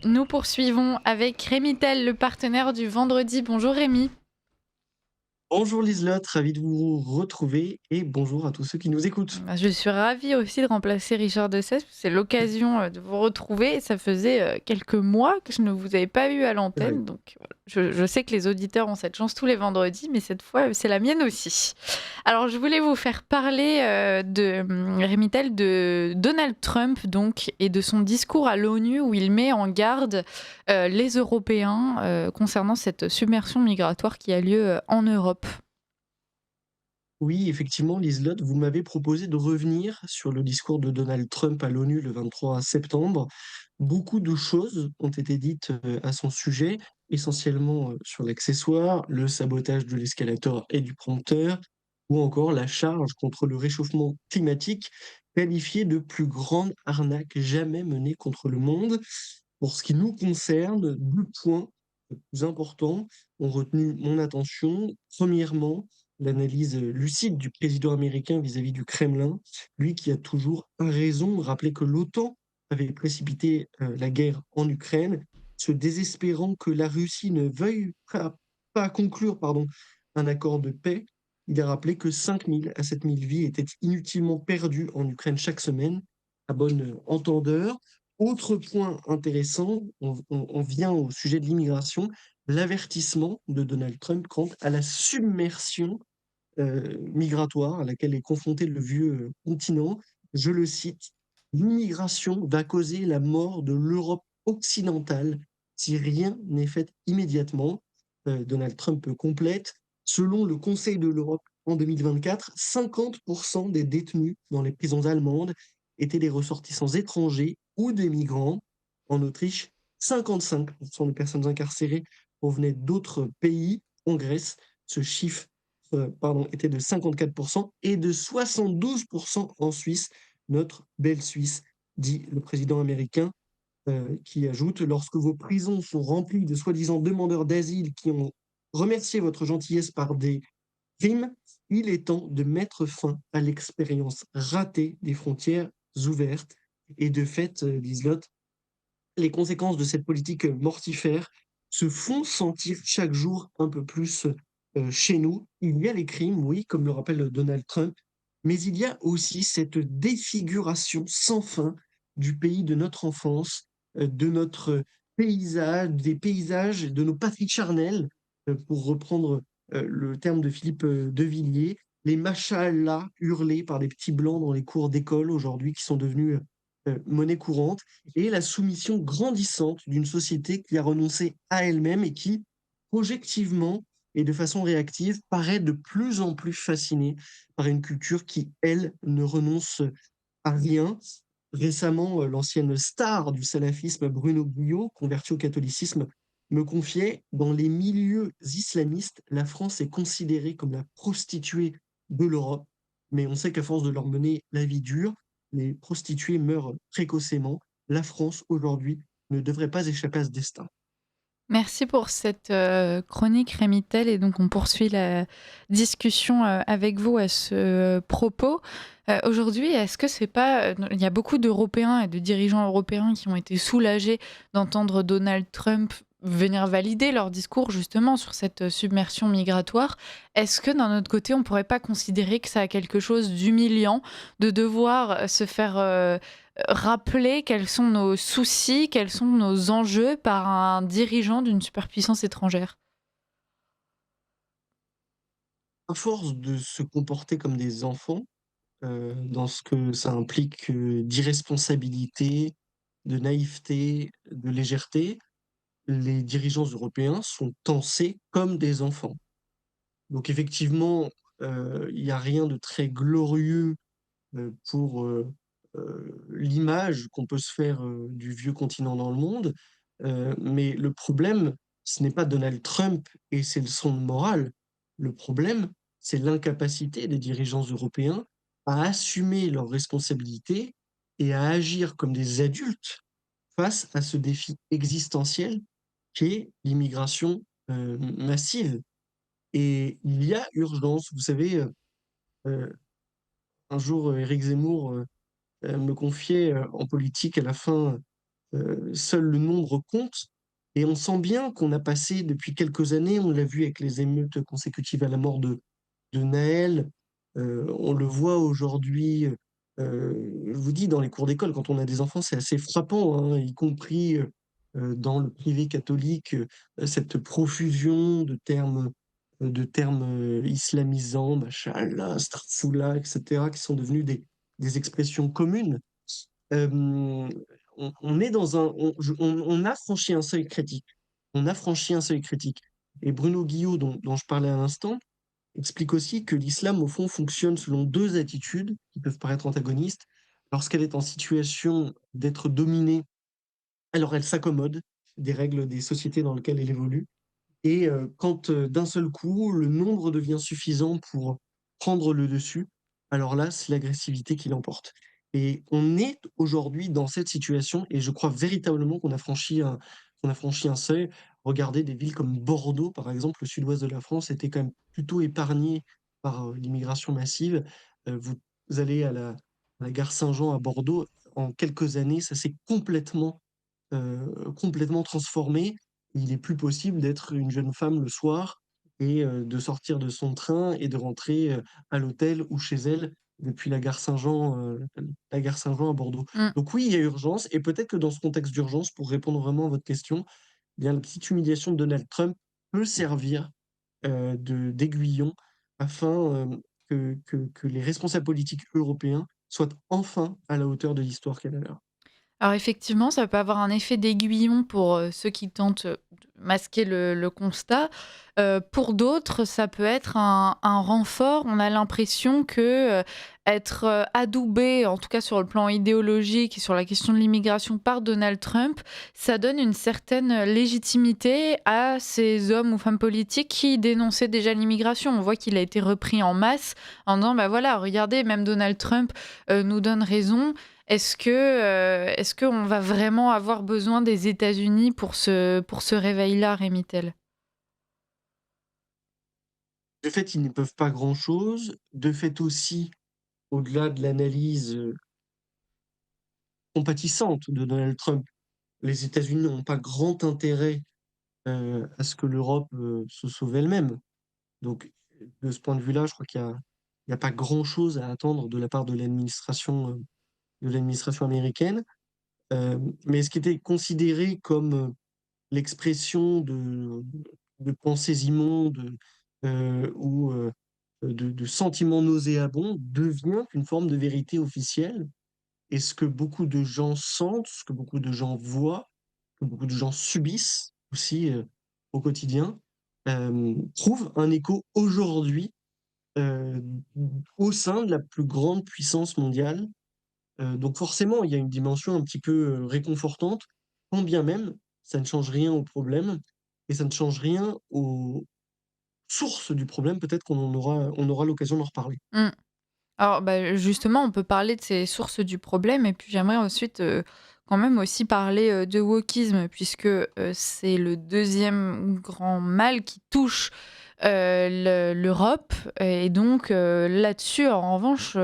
Nous poursuivons avec Rémy Tel, le partenaire du vendredi. Bonjour Rémy. Bonjour Liselotte, ravi de vous retrouver et bonjour à tous ceux qui nous écoutent. Je suis ravie aussi de remplacer Richard de Sèvres. C'est l'occasion de vous retrouver. Ça faisait quelques mois que je ne vous avais pas eu à Oui. l'antenne. Donc voilà. Je sais que les auditeurs ont cette chance tous les vendredis, mais cette fois, c'est la mienne aussi. Alors, je voulais vous faire parler Rémy Tel, de Donald Trump donc, et de son discours à l'ONU où il met en garde les Européens concernant cette submersion migratoire qui a lieu en Europe. Oui, effectivement, Liselotte, vous m'avez proposé de revenir sur le discours de Donald Trump à l'ONU le 23 septembre. Beaucoup de choses ont été dites à son sujet, essentiellement sur l'accessoire, le sabotage de l'escalator et du prompteur, ou encore la charge contre le réchauffement climatique, qualifiée de plus grande arnaque jamais menée contre le monde. Pour ce qui nous concerne, deux points plus importants ont retenu mon attention. Premièrement, l'analyse lucide du président américain vis-à-vis du Kremlin, lui qui a toujours raison, rappeler que l'OTAN avait précipité la guerre en Ukraine, se désespérant que la Russie ne veuille pas conclure un accord de paix. Il a rappelé que 5 000 à 7 000 vies étaient inutilement perdues en Ukraine chaque semaine. À bon entendeur. Autre point intéressant, on vient au sujet de l'immigration, l'avertissement de Donald Trump quant à la submersion migratoire à laquelle est confronté le vieux continent. Je le cite, l'immigration va causer la mort de l'Europe occidentale si rien n'est fait immédiatement. Donald Trump complète, selon le Conseil de l'Europe en 2024, 50% des détenus dans les prisons allemandes étaient des ressortissants étrangers ou des migrants. En Autriche, 55% des personnes incarcérées provenaient d'autres pays. En Grèce, ce chiffre était de 54% et de 72% en Suisse, notre belle Suisse, dit le président américain, qui ajoute, lorsque vos prisons sont remplies de soi-disant demandeurs d'asile qui ont remercié votre gentillesse par des crimes, il est temps de mettre fin à l'expérience ratée des frontières ouvertes. Et de fait, Liselotte, les conséquences de cette politique mortifère se font sentir chaque jour un peu plus chez nous. Il y a les crimes, oui, comme le rappelle Donald Trump, mais il y a aussi cette défiguration sans fin du pays de notre enfance, de notre paysage, des paysages, de nos patries charnelles, pour reprendre le terme de Philippe de Villiers, les machas-là hurlés par des petits blancs dans les cours d'école aujourd'hui qui sont devenus monnaie courante et la soumission grandissante d'une société qui a renoncé à elle-même et qui, projectivement et de façon réactive, paraît de plus en plus fascinée par une culture qui, elle, ne renonce à rien. Récemment, l'ancienne star du salafisme, Bruno Guillot, converti au catholicisme, me confiait, dans les milieux islamistes, la France est considérée comme la prostituée de l'Europe, mais on sait qu'à force de leur mener la vie dure, les prostituées meurent précocement. La France, aujourd'hui, ne devrait pas échapper à ce destin. Merci pour cette chronique Rémy Tel et donc on poursuit la discussion avec vous à ce propos. Aujourd'hui, est-ce que c'est pas il y a beaucoup d'Européens et de dirigeants européens qui ont été soulagés d'entendre Donald Trump venir valider leur discours justement sur cette submersion migratoire. Est-ce que d'un autre côté, on pourrait pas considérer que ça a quelque chose d'humiliant de devoir se faire rappeler quels sont nos soucis, quels sont nos enjeux par un dirigeant d'une superpuissance étrangère? À force de se comporter comme des enfants, dans ce que ça implique d'irresponsabilité, de naïveté, de légèreté, les dirigeants européens sont tancés comme des enfants. Donc effectivement, il y a rien de très glorieux, pour, l'image qu'on peut se faire, du vieux continent dans le monde, mais le problème, ce n'est pas Donald Trump et ses leçons de morale. Le problème, c'est l'incapacité des dirigeants européens à assumer leurs responsabilités et à agir comme des adultes face à ce défi existentiel qu'est l'immigration, massive. Et il y a urgence. Vous savez, un jour, Éric Zemmour, me confiait, en politique à la fin seul le nombre compte. Et on sent bien qu'on a passé depuis quelques années, on l'a vu avec les émeutes consécutives à la mort de Naël, on le voit aujourd'hui, je vous dis, dans les cours d'école, quand on a des enfants, c'est assez frappant, hein, y compris dans le privé catholique, cette profusion de termes islamisants, machallah, starfoula, etc., qui sont devenus des expressions communes. On est dans on a franchi un seuil critique. On a franchi un seuil critique. Et Bruno Guillot, dont je parlais à l'instant, explique aussi que l'islam, au fond, fonctionne selon deux attitudes qui peuvent paraître antagonistes. Lorsqu'elle est en situation d'être dominée, alors elle s'accommode des règles des sociétés dans lesquelles elle évolue. Et quand d'un seul coup, le nombre devient suffisant pour prendre le dessus, alors là, c'est l'agressivité qui l'emporte. Et on est aujourd'hui dans cette situation, et je crois véritablement qu'on a franchi un seuil. Regardez des villes comme Bordeaux, par exemple, le sud-ouest de la France, était quand même plutôt épargné par l'immigration massive. Vous allez à la gare Saint-Jean à Bordeaux, en quelques années, ça s'est complètement transformé. Il est plus possible d'être une jeune femme le soir et de sortir de son train et de rentrer à l'hôtel ou chez elle depuis la gare Saint-Jean à Bordeaux. Mmh. Donc oui, il y a urgence et peut-être que dans ce contexte d'urgence, pour répondre vraiment à votre question, eh bien la petite humiliation de Donald Trump peut servir d'aiguillon afin que les responsables politiques européens soient enfin à la hauteur de l'histoire qu'elle a là. Alors effectivement, ça peut avoir un effet d'aiguillon pour, ceux qui tentent, de masquer le constat. Pour d'autres, ça peut être un renfort. On a l'impression que, être, adoubé, en tout cas sur le plan idéologique et sur la question de l'immigration par Donald Trump, ça donne une certaine, légitimité à ces hommes ou femmes politiques qui dénonçaient déjà l'immigration. On voit qu'il a été repris en masse en disant: «Bah, voilà, regardez, même Donald Trump, nous donne raison». Est-ce qu'on va vraiment avoir besoin des États-Unis pour ce réveil-là, Rémy-Tel? De fait, ils ne peuvent pas grand-chose. De fait aussi, au-delà de l'analyse compatissante de Donald Trump, les États-Unis n'ont pas grand intérêt à ce que l'Europe se sauve elle-même. Donc, de ce point de vue-là, je crois qu'il y a pas grand-chose à attendre de la part de l'administration américaine. Mais ce qui était considéré comme l'expression de pensées immondes ou de sentiments nauséabonds devient une forme de vérité officielle. Et ce que beaucoup de gens sentent, ce que beaucoup de gens voient, que beaucoup de gens subissent aussi au quotidien, trouve un écho aujourd'hui euh, au sein de la plus grande puissance mondiale. Donc forcément, il y a une dimension un petit peu réconfortante, quand bien même ça ne change rien au problème et ça ne change rien aux sources du problème. Peut-être on aura l'occasion d'en reparler. Mmh. Alors, bah, justement, on peut parler de ces sources du problème et puis j'aimerais ensuite, quand même aussi parler, de wokisme puisque, c'est le deuxième grand mal qui touche, l'Europe et donc, là-dessus, en revanche,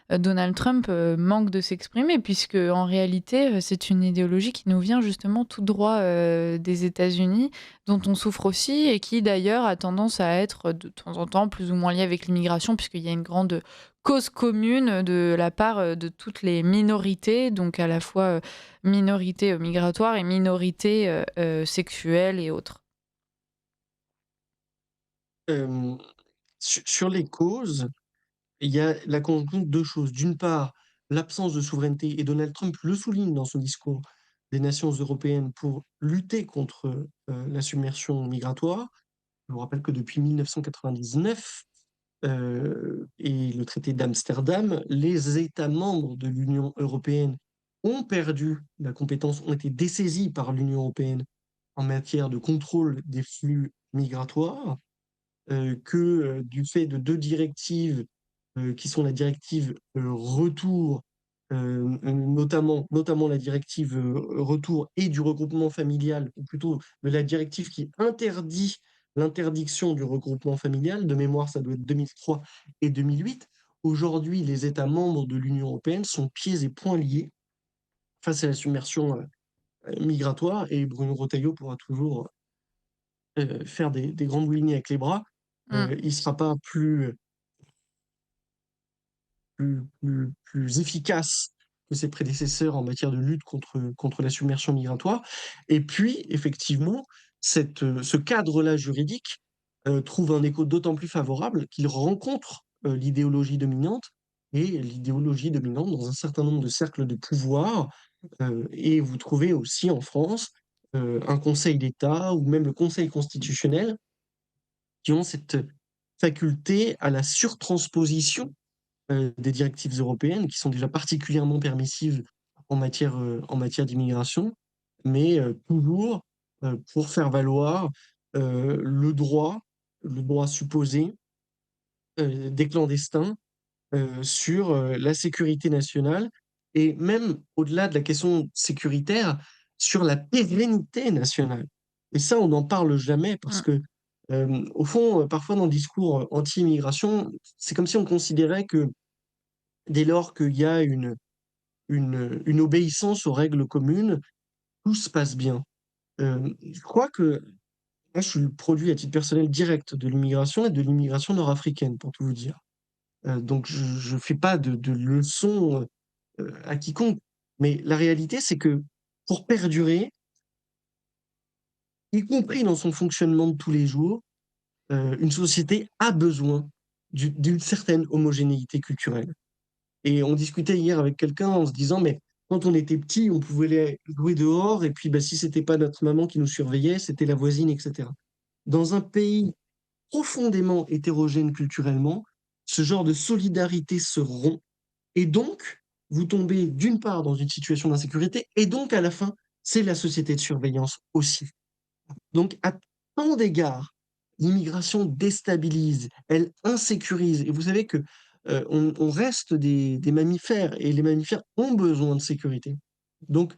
Donald Trump, manque de s'exprimer puisque en réalité, c'est une idéologie qui nous vient justement tout droit, des États-Unis, dont on souffre aussi et qui d'ailleurs a tendance à être, de temps en temps, plus ou moins liée avec l'immigration puisqu'il y a une grande cause commune de la part, de toutes les minorités, donc à la fois, minorités, migratoires et minorités, sexuelles et autres. Euh, sur les causes, il y a la conjonction de deux choses. D'une part, l'absence de souveraineté, et Donald Trump le souligne dans son discours, des nations européennes pour lutter contre la submersion migratoire. Je vous rappelle que depuis 1999 et le traité d'Amsterdam, les États membres de l'Union européenne ont perdu la compétence, ont été dessaisis par l'Union européenne en matière de contrôle des flux migratoires, que du fait de deux directives qui sont la directive retour, notamment la directive retour et du regroupement familial, ou plutôt de la directive qui interdit l'interdiction du regroupement familial. De mémoire, ça doit être 2003 et 2008. Aujourd'hui, les États membres de l'Union européenne sont pieds et poings liés face à la submersion migratoire, et Bruno Retailleau pourra toujours faire des grandes lignes avec les bras. Mmh. Il ne sera pas plus efficace que ses prédécesseurs en matière de lutte contre la submersion migratoire. Et puis, effectivement, ce cadre-là juridique trouve un écho d'autant plus favorable qu'il rencontre l'idéologie dominante, et l'idéologie dominante dans un certain nombre de cercles de pouvoir. Et vous trouvez aussi en France un Conseil d'État ou même le Conseil constitutionnel qui ont cette faculté à la surtransposition des directives européennes qui sont déjà particulièrement permissives en matière d'immigration, mais toujours pour faire valoir le droit supposé des clandestins sur la sécurité nationale, et même au-delà de la question sécuritaire, sur la pérennité nationale. Et ça, on n'en parle jamais parce Mmh. que, au fond, parfois dans le discours anti-immigration, c'est comme si on considérait que dès lors qu'il y a une obéissance aux règles communes, tout se passe bien. Je crois que moi, je suis le produit à titre personnel direct de l'immigration et de l'immigration nord-africaine, pour tout vous dire. Donc je ne fais pas de leçons à quiconque. Mais la réalité, c'est que pour perdurer, y compris dans son fonctionnement de tous les jours, une société a besoin d'une certaine homogénéité culturelle. Et on discutait hier avec quelqu'un en se disant, mais quand on était petit, on pouvait aller jouer dehors, et puis bah, si c'était pas notre maman qui nous surveillait, c'était la voisine, etc. Dans un pays profondément hétérogène culturellement, ce genre de solidarité se rompt, et donc vous tombez d'une part dans une situation d'insécurité, et donc à la fin, c'est la société de surveillance aussi. Donc, à tant d'égards, l'immigration déstabilise, elle insécurise. Et vous savez que on reste des mammifères, et les mammifères ont besoin de sécurité. Donc,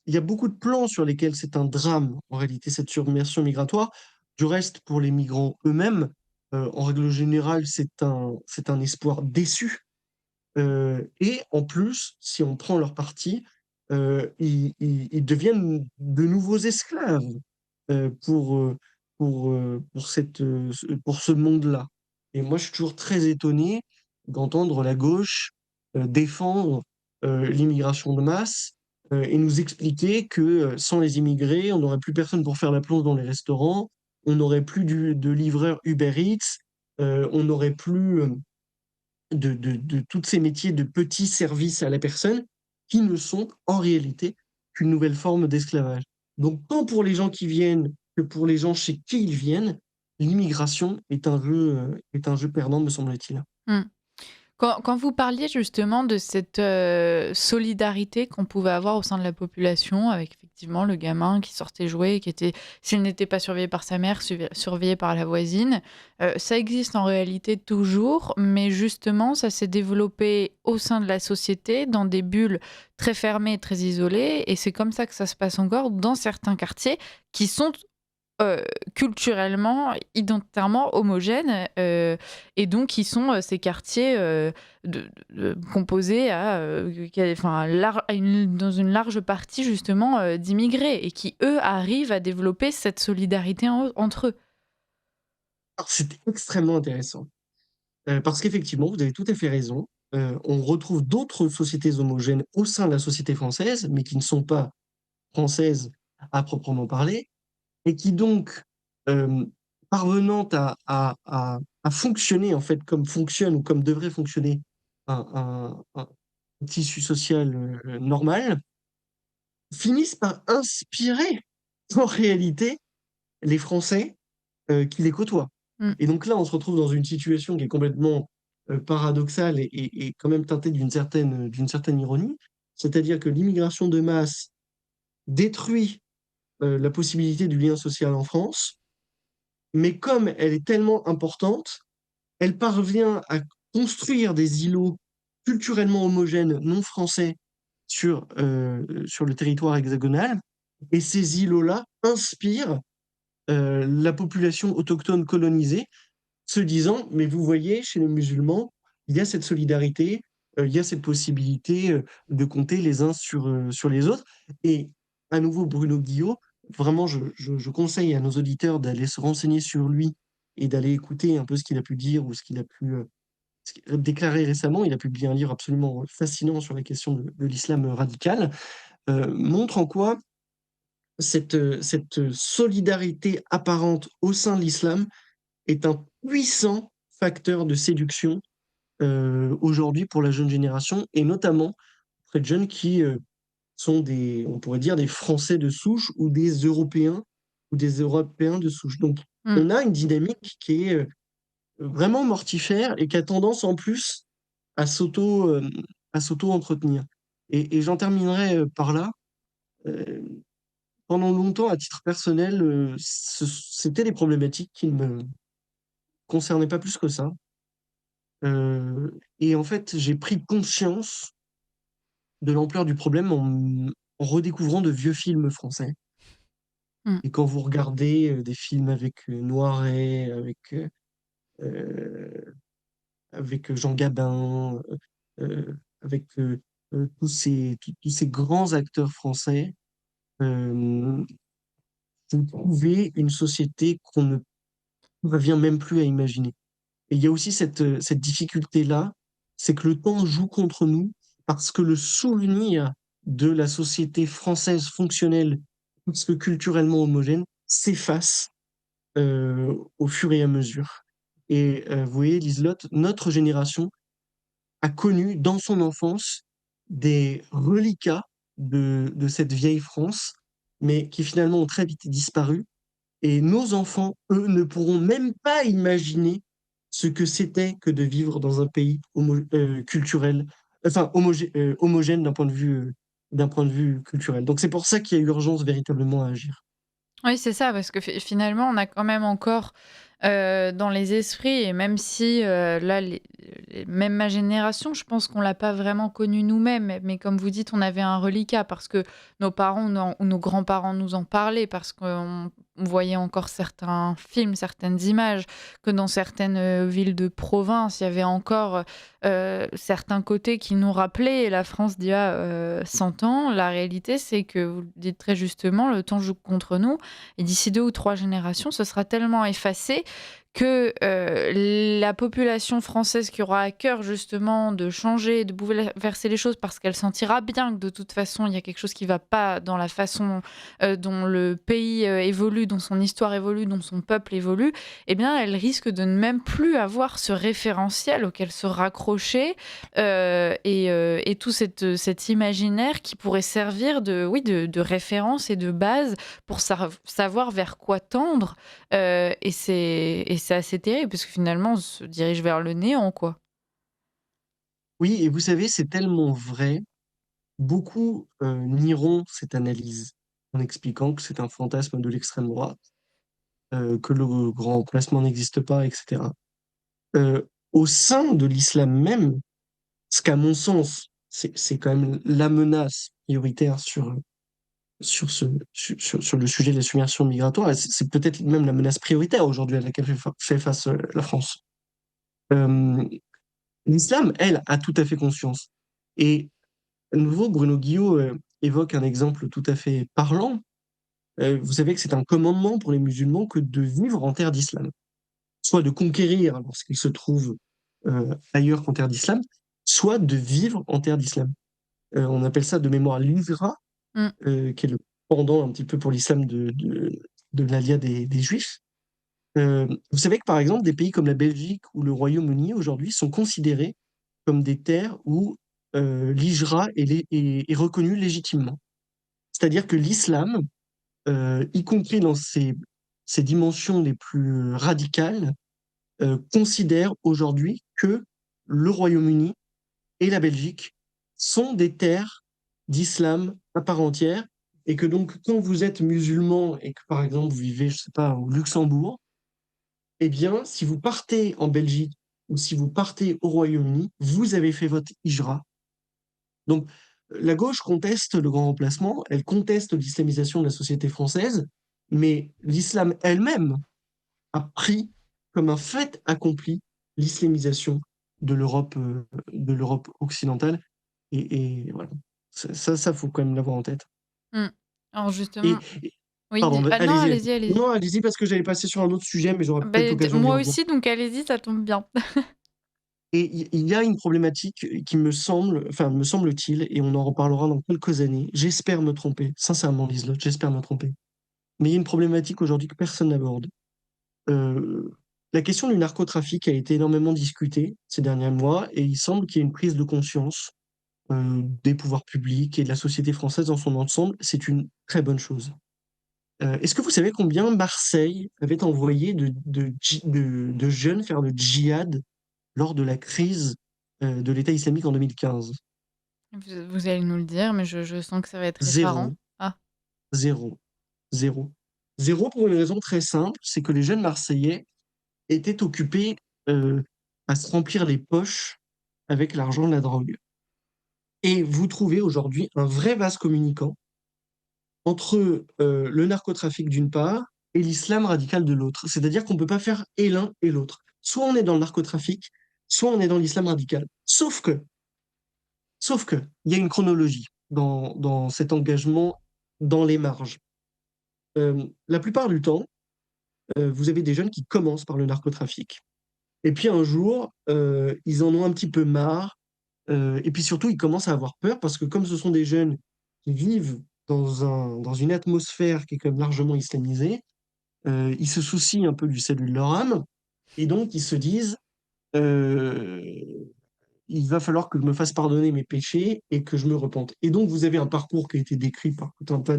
il y a beaucoup de plans sur lesquels c'est un drame, en réalité, cette submersion migratoire. Du reste, pour les migrants eux-mêmes, en règle générale, c'est un espoir déçu. Et en plus, si on prend leur parti, ils deviennent de nouveaux esclaves euh, pour, euh, pour ce monde-là. Et moi, je suis toujours très étonné d'entendre la gauche défendre l'immigration de masse et nous expliquer que sans les immigrés, on n'aurait plus personne pour faire la plonge dans les restaurants, on n'aurait plus de livreurs Uber Eats, on n'aurait plus de tous ces métiers de petits services à la personne qui ne sont en réalité qu'une nouvelle forme d'esclavage. Donc, tant pour les gens qui viennent que pour les gens chez qui ils viennent, l'immigration est un jeu perdant, me semble-t-il. Mmh. Quand vous parliez justement de cette, solidarité qu'on pouvait avoir au sein de la population avec effectivement le gamin qui sortait jouer et qui était, s'il n'était pas surveillé par sa mère, surveillé par la voisine, ça existe en réalité toujours, mais justement ça s'est développé au sein de la société dans des bulles très fermées, très isolées, et c'est comme ça que ça se passe encore dans certains quartiers qui sont Heu, culturellement, identitairement homogènes, et donc qui sont, ces quartiers, composés à, enfin dans une large partie justement, d'immigrés, et qui eux arrivent à développer cette solidarité entre eux. Alors, c'est extrêmement intéressant, parce qu'effectivement, vous avez tout à fait raison. On retrouve d'autres sociétés homogènes au sein de la société française, mais qui ne sont pas françaises à proprement parler, et qui donc, euh, parvenant à fonctionner en fait comme fonctionne ou comme devrait fonctionner un tissu social normal, finissent par inspirer en réalité les Français qui les côtoient. Mmh. Et donc là, on se retrouve dans une situation qui est complètement paradoxale et quand même teintée d'une certaine ironie, c'est-à-dire que l'immigration de masse détruit la possibilité du lien social en France, mais comme elle est tellement importante, elle parvient à construire des îlots culturellement homogènes non français sur le territoire hexagonal, et ces îlots-là inspirent la population autochtone colonisée, se disant, mais vous voyez, chez les musulmans, il y a cette solidarité, il y a cette possibilité de compter les uns sur les autres. Et à nouveau, Bruno Guillot, vraiment, je conseille à nos auditeurs d'aller se renseigner sur lui et d'aller écouter un peu ce qu'il a pu dire ou ce qu'il a pu déclarer récemment. Il a publié un livre absolument fascinant sur la question de l'islam radical. Montre en quoi cette solidarité apparente au sein de l'islam est un puissant facteur de séduction aujourd'hui pour la jeune génération, et notamment auprès de jeunes qui sont on pourrait dire, des Français de souche ou des Européens de souche. Donc, Mm. on a une dynamique qui est vraiment mortifère et qui a tendance en plus à à s'auto-entretenir. Et j'en terminerai par là. Euh, Pendant longtemps, à titre personnel, c'était des problématiques qui ne me concernaient pas plus que ça. Et en fait, j'ai pris conscience de l'ampleur du problème en redécouvrant de vieux films français. Mm. Et quand vous regardez des films avec Noiret, euh, avec Jean Gabin, avec tous ces grands acteurs français, euh, vous trouvez une société qu'on ne parvient même plus à imaginer. Et il y a aussi cette difficulté-là, c'est que le temps joue contre nous parce que le souvenir de la société française fonctionnelle, parce que culturellement homogène, s'efface au fur et à mesure. Et vous voyez, Liselotte, notre génération a connu dans son enfance des reliquats de cette vieille France, mais qui finalement ont très vite disparu. Et nos enfants, eux, ne pourront même pas imaginer ce que c'était que de vivre dans un pays culturel, enfin homogène d'un point de vue culturel. Donc c'est pour ça qu'il y a urgence véritablement à agir. Oui, c'est ça, parce que finalement, on a quand même encore dans les esprits, et même si là, même ma génération, je pense qu'on l'a pas vraiment connu nous-mêmes, mais comme vous dites, on avait un reliquat parce que nos parents ou nos grands-parents nous en parlaient, parce qu'on voyait encore certains films, certaines images, que dans certaines villes de province, il y avait encore certains côtés qui nous rappelaient la France d'il y a 100 ans. La réalité, c'est que, vous le dites très justement, le temps joue contre nous. Et d'ici 2 ou 3 générations, ce sera tellement effacé que la population française qui aura à cœur justement de changer, de bouleverser les choses parce qu'elle sentira bien que de toute façon, il y a quelque chose qui ne va pas dans la façon dont le pays évolue, dont son histoire évolue, dont son peuple évolue, eh bien, elle risque de ne même plus avoir ce référentiel auquel se raccrocher et tout cet imaginaire qui pourrait servir oui, de référence et de base pour savoir vers quoi tendre. Et c'est assez terrible parce que finalement, on se dirige vers le néant, quoi. Oui, et vous savez, c'est tellement vrai. Beaucoup nieront cette analyse en expliquant que c'est un fantasme de l'extrême droite, que le grand remplacement n'existe pas, etc. Au sein de l'islam même, ce qu'à mon sens, c'est quand même la menace prioritaire sur le sujet de la submersion migratoire, et c'est peut-être même la menace prioritaire aujourd'hui à laquelle fait face la France. Euh, L'islam, elle, a tout à fait conscience. Et à nouveau, Bruno Guillot évoque un exemple tout à fait parlant. Vous savez que c'est un commandement pour les musulmans que de vivre en terre d'islam, soit de conquérir lorsqu'ils se trouvent ailleurs qu'en terre d'islam, soit de vivre en terre d'islam. On appelle ça de mémoire l'Hijra, Mm. qui est le pendant un petit peu pour l'islam de l'Alia des Juifs. Vous savez que par exemple, des pays comme la Belgique ou le Royaume-Uni aujourd'hui sont considérés comme des terres où l'Hijra est reconnu légitimement. C'est-à-dire que l'islam, y compris dans ses dimensions les plus radicales, considère aujourd'hui que le Royaume-Uni et la Belgique sont des terres d'islam à part entière, et que donc quand vous êtes musulman et que par exemple vous vivez, je sais pas, au Luxembourg, eh bien si vous partez en Belgique ou si vous partez au Royaume-Uni, vous avez fait votre hijra. Donc la gauche conteste le grand remplacement, elle conteste l'islamisation de la société française, mais l'islam elle-même a pris comme un fait accompli l'islamisation de l'Europe occidentale. Et voilà, ça, faut quand même l'avoir en tête. Mm. Alors Et justement et oui, pardon, ah non, allez-y, allez-y. allez-y, allez-y. Non, allez-y parce que j'allais passer sur un autre sujet, mais j'aurai peut-être Beh, d l'occasion d'y moi revenir. aussi, donc allez-y, ça tombe bien. Et il y a une problématique qui me semble, enfin, me semble-t-il, et on en reparlera dans quelques années. J'espère me tromper, sincèrement, Liselotte, j'espère me tromper. Mais il y a une problématique aujourd'hui que personne n'aborde. Euh, la question du narcotrafic a été énormément discutée ces derniers mois, et il semble qu'il y ait une prise de conscience des pouvoirs publics et de la société française dans son ensemble. C'est une très bonne chose. Est-ce que vous savez combien Marseille avait envoyé de jeunes faire le djihad lors de la crise de l'État islamique en 2015? Vous allez nous le dire, mais je sens que ça va être effarant. Zéro, Ah, zéro, zéro. Zéro pour une raison très simple, c'est que les jeunes Marseillais étaient occupés euh, à se remplir les poches avec l'argent de la drogue. Et vous trouvez aujourd'hui un vrai vase communicant entre le narcotrafic d'une part et l'islam radical de l'autre. C'est-à-dire qu'on ne peut pas faire et l'un et l'autre. Soit on est dans le narcotrafic, soit on est dans l'islam radical. Sauf que, il y a une chronologie dans cet engagement dans les marges. La plupart du temps, vous avez des jeunes qui commencent par le narcotrafic. Et puis un jour, ils en ont un petit peu marre. Et puis surtout, ils commencent à avoir peur parce que comme ce sont des jeunes qui vivent dans une atmosphère qui est quand même largement islamisée, ils se soucient un peu du salut de leur âme. Et donc, ils se disent, euh, il va falloir que je me fasse pardonner mes péchés et que je me repente. Et donc, vous avez un parcours qui a été décrit par tout un tas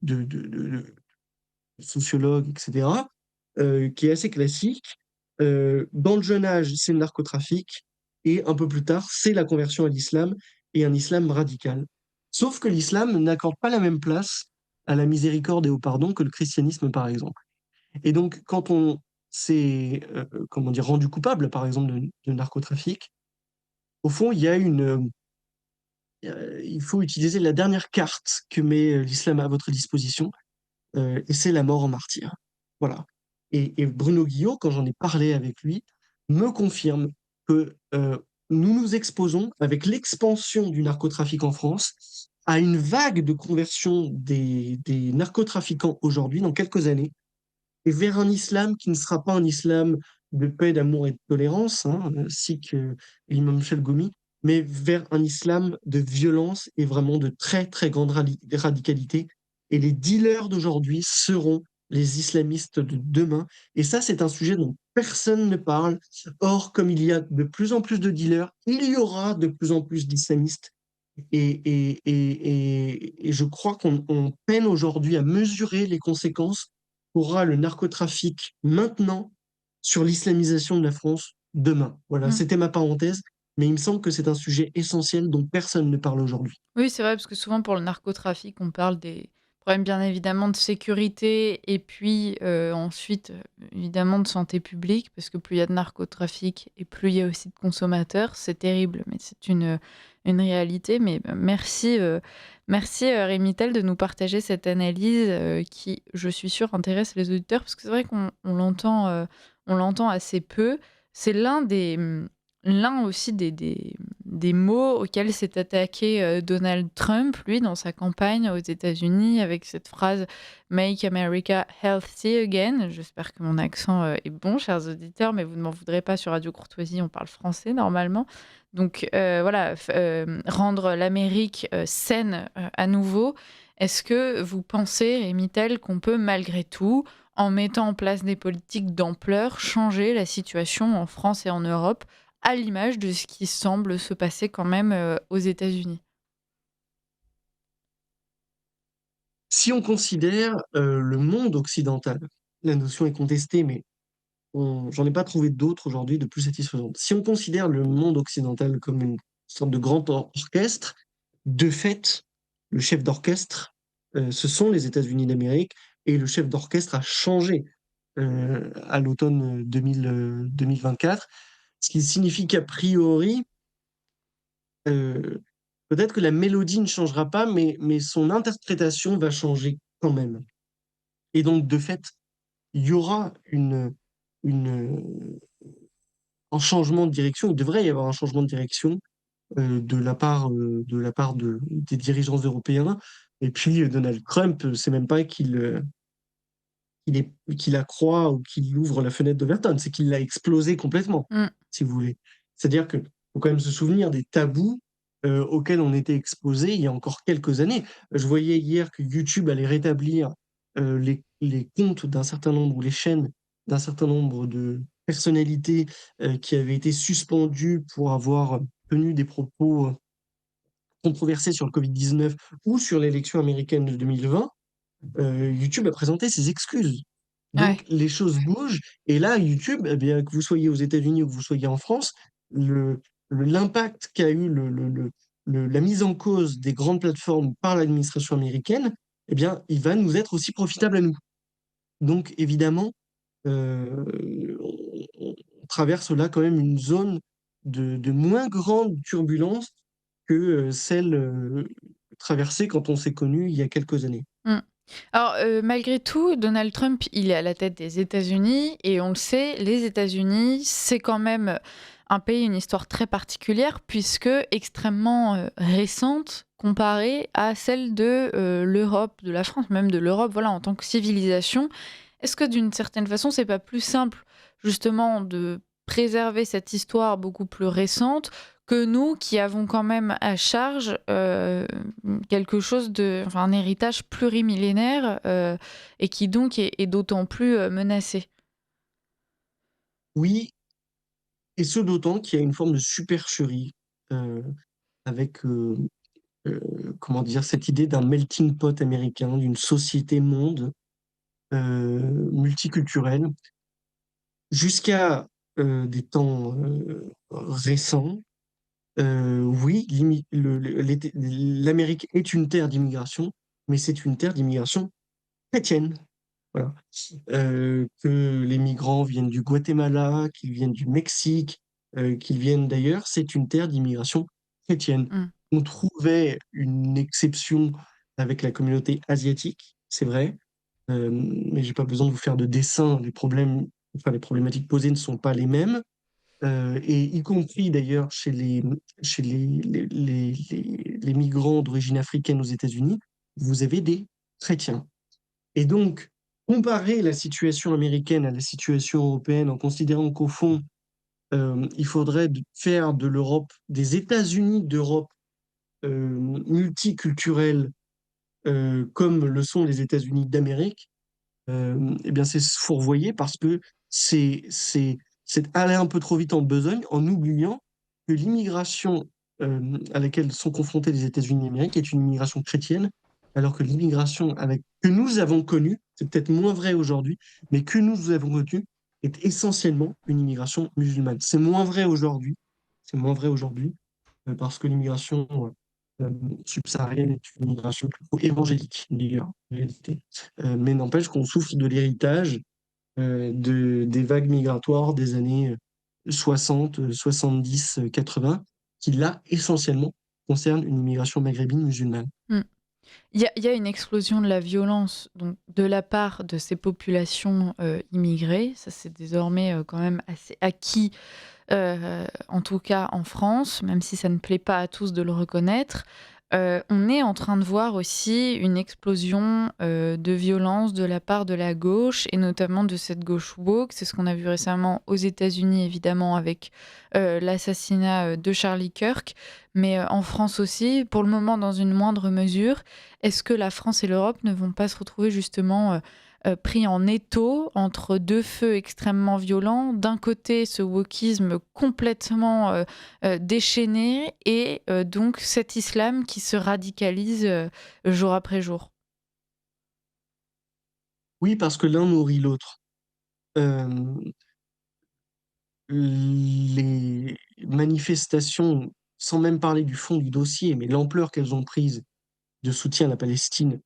de sociologues, etc., qui est assez classique. Dans le jeune âge, c'est le narcotrafic, et un peu plus tard, c'est la conversion à l'islam et un islam radical. Sauf que l'islam n'accorde pas la même place à la miséricorde et au pardon que le christianisme, par exemple. Et donc, quand on s'est comment dire, rendu coupable, par exemple, de narcotrafic, au fond, il faut utiliser la dernière carte que met l'islam à votre disposition, et c'est la mort en martyr. Voilà. Et Bruno Guillot, quand j'en ai parlé avec lui, me confirme que nous nous exposons, avec l'expansion du narcotrafic en France, à une vague de conversion des narcotrafiquants aujourd'hui, dans quelques années, et vers un islam qui ne sera pas un islam de paix, d'amour et de tolérance, hein, ainsi que l'imam Chalgoumi, mais vers un islam de violence et vraiment de très très grande radicalité. Et les dealers d'aujourd'hui seront les islamistes de demain. Et ça, c'est un sujet dont personne ne parle. Or, comme il y a de plus en plus de dealers, il y aura de plus en plus d'islamistes. Et je crois qu'on peine aujourd'hui à mesurer les conséquences qu'aura le narcotrafic maintenant sur l'islamisation de la France demain. Voilà, mmh. c'était ma parenthèse, mais il me semble que c'est un sujet essentiel dont personne ne parle aujourd'hui. Oui, c'est vrai, parce que souvent pour le narcotrafic, on parle des problèmes bien évidemment de sécurité et puis, ensuite, évidemment de santé publique, parce que plus il y a de narcotrafic et plus il y a aussi de consommateurs. C'est terrible, mais c'est une réalité. Mais, merci, merci, Rémy Tel de nous partager cette analyse, qui, je suis sûre, intéresse les auditeurs, parce que c'est vrai on l'entend assez peu. C'est l'un aussi des mots auxquels s'est attaqué Donald Trump, lui, dans sa campagne aux États-Unis, avec cette phrase Make America Healthy Again. J'espère que mon accent est bon, chers auditeurs, mais vous ne m'en voudrez pas sur Radio Courtoisie, on parle français normalement. Donc voilà, rendre l'Amérique saine à nouveau. Est-ce que vous pensez, Rémy Tel, qu'on peut malgré tout, en mettant en place des politiques d'ampleur, changer la situation en France et en Europe à l'image de ce qui semble se passer quand même aux États-Unis? Si on considère le monde occidental, la notion est contestée, mais j'en ai pas trouvé d'autres aujourd'hui de plus satisfaisantes. Si on considère le monde occidental comme une sorte de grand orchestre, de fait, le chef d'orchestre, ce sont les États-Unis d'Amérique, et le chef d'orchestre a changé à l'automne 2024, ce qui signifie qu'a priori, euh, peut-être que la mélodie ne changera pas, mais son interprétation va changer quand même. Et donc, de fait, il y aura une, un changement de direction, il devrait y avoir un changement de direction de la part des dirigeants européens Et puis Donald Trump, c'est même pas qu'il accroît ou qu'il ouvre la fenêtre d'Overton, c'est qu'il l'a explosé complètement, Mm. si vous voulez. C'est-à-dire que faut quand même se souvenir des tabous auxquels on était exposé il y a encore quelques années. Je voyais hier que YouTube allait rétablir les comptes d'un certain nombre, ou les chaînes d'un certain nombre de personnalités qui avaient été suspendues pour avoir tenu des propos controversés sur le Covid-19 ou sur l'élection américaine de 2020. YouTube a présenté ses excuses. Donc Ouais. les choses bougent. Et là, YouTube, eh bien, que vous soyez aux États-Unis ou que vous soyez en France, l'impact qu'a eu la mise en cause des grandes plateformes par l'administration américaine, eh bien, il va nous être aussi profitable à nous. Donc évidemment, on traverse là quand même une zone de moins grande turbulence que celle traversée quand on s'est connu il y a quelques années. Mm. Alors, malgré tout, Donald Trump, il est à la tête des États-Unis et on le sait, les États-Unis, c'est quand même un pays, une histoire très particulière puisque extrêmement récente comparée à celle de l'Europe, de la France, même de l'Europe, voilà, en tant que civilisation. Est-ce que d'une certaine façon, c'est pas plus simple justement de préserver cette histoire beaucoup plus récente que nous qui avons quand même à charge quelque chose de, enfin, un héritage plurimillénaire et qui donc est d'autant plus menacé. Oui, et ce d'autant qu'il y a une forme de supercherie euh, avec, comment dire, cette idée d'un melting pot américain, d'une société monde multiculturelle, jusqu'à des temps récents. Oui, l'Amérique est une terre d'immigration, mais c'est une terre d'immigration chrétienne. Voilà. Que les migrants viennent du Guatemala, qu'ils viennent du Mexique, qu'ils viennent d'ailleurs, c'est une terre d'immigration chrétienne. Mm. On trouvait une exception avec la communauté asiatique, c'est vrai, mais j'ai pas besoin de vous faire de dessin. Les problèmes, enfin, les problématiques posées ne sont pas les mêmes. Et y compris d'ailleurs chez les migrants d'origine africaine aux États-Unis, vous avez des chrétiens. Et donc, comparer la situation américaine à la situation européenne en considérant qu'au fond, il faudrait faire de l'Europe, des États-Unis d'Europe multiculturels comme le sont les États-Unis d'Amérique, eh bien c'est se fourvoyer parce que c'est c'est aller un peu trop vite en besogne en oubliant que l'immigration à laquelle sont confrontés les États-Unis d'Amérique est une immigration chrétienne, alors que l'immigration que nous avons connue, c'est peut-être moins vrai aujourd'hui, mais que nous avons connue est essentiellement une immigration musulmane. C'est moins vrai aujourd'hui, parce que l'immigration euh, subsaharienne est une immigration plutôt évangélique, d'ailleurs, en réalité. Mais n'empêche qu'on souffre de l'héritage des vagues migratoires des années 60, 70, 80, qui là, essentiellement, concernent une immigration maghrébine musulmane. Mm. Il y a une explosion de la violence donc, de la part de ces populations immigrées. Ça, c'est désormais quand même assez acquis, en tout cas en France, même si ça ne plaît pas à tous de le reconnaître. On est en train de voir aussi une explosion de violence de la part de la gauche, et notamment de cette gauche woke. C'est ce qu'on a vu récemment aux États-Unis, évidemment, avec l'assassinat de Charlie Kirk, mais en France aussi, pour le moment dans une moindre mesure. Est-ce que la France et l'Europe ne vont pas se retrouver justement pris en étau entre deux feux extrêmement violents? D'un côté, ce wokisme complètement déchaîné et donc cet islam qui se radicalise jour après jour. Oui, parce que l'un nourrit l'autre. Euh, les manifestations, sans même parler du fond du dossier, mais l'ampleur qu'elles ont prise de soutien à la Palestine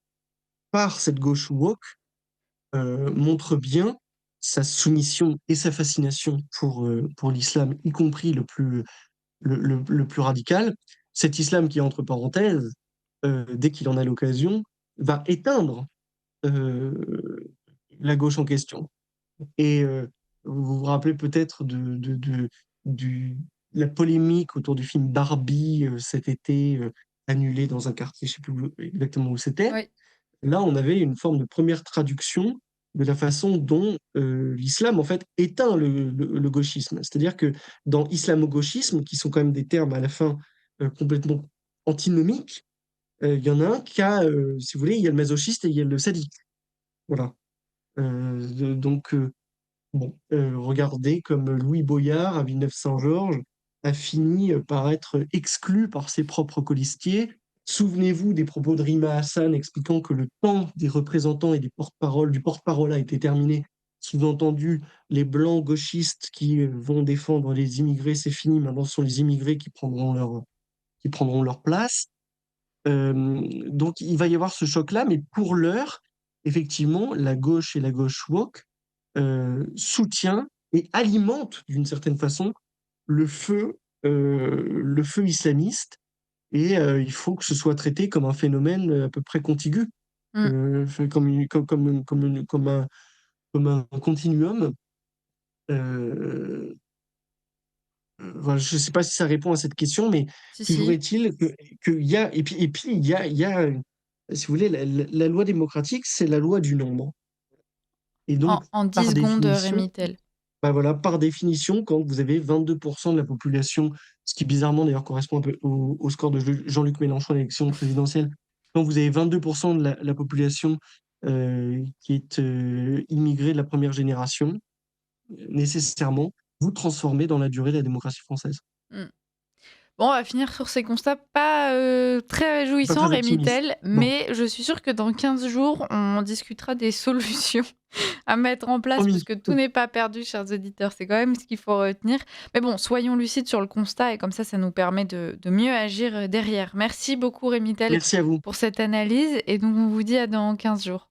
par cette gauche woke, montre bien sa soumission et sa fascination pour l'islam, y compris le plus radical. Cet islam qui, entre parenthèses, dès qu'il en a l'occasion, va éteindre euh, la gauche en question. Et vous vous rappelez peut-être du, la polémique autour du film Barbie cet été, annulé dans un quartier, je ne sais plus exactement où c'était. Oui. Là, on avait une forme de première traduction de la façon dont l'islam, en fait, éteint le gauchisme. C'est-à-dire que dans islamo-gauchisme, qui sont quand même des termes à la fin complètement antinomiques, il y en a un qui a, si vous voulez, il y a le masochiste et il y a le sadique. Voilà. Donc, bon, regardez comme Louis Boyard, à Villeneuve-Saint-Georges, a fini par être exclu par ses propres colistiers. Souvenez-vous des propos de Rima Hassan expliquant que le temps des représentants et des porte-parole, du porte-parole a été terminé. Sous-entendu, les blancs gauchistes qui vont défendre les immigrés, c'est fini. Maintenant, ce sont les immigrés qui prendront leur place. Donc, il va y avoir ce choc-là, mais pour l'heure, effectivement, la gauche et la gauche woke soutient et alimente d'une certaine façon le le feu islamiste, et il faut que ce soit traité comme un phénomène à peu près contigu, Mm. fait comme un continuum. Euh, voilà, je ne sais pas si ça répond à cette question, mais Si, toujours si. est-il que il y a, et puis il y a, si vous voulez, la loi démocratique, c'est la loi du nombre. Et donc, En 10 par secondes, définition, Rémy Tell. bah voilà, par définition, quand vous avez 22% de la population, ce qui bizarrement d'ailleurs correspond un peu au score de Jean-Luc Mélenchon à l'élection présidentielle, quand vous avez 22% de la population qui est immigrée de la première génération, nécessairement, vous transformez dans la durée la démocratie française. Mm. Bon, on va finir sur ces constats pas très Pas réjouissants, très Rémy optimiste. Tell, Non, mais je suis sûre que dans 15 jours, on discutera des solutions à mettre en place, parce promis. que tout n'est pas perdu, chers auditeurs. C'est quand même ce qu'il faut retenir. Mais bon, soyons lucides sur le constat, et comme ça nous permet de mieux agir derrière. Merci beaucoup, Rémy Tell, Merci à vous. pour cette analyse, et donc on vous dit à dans 15 jours.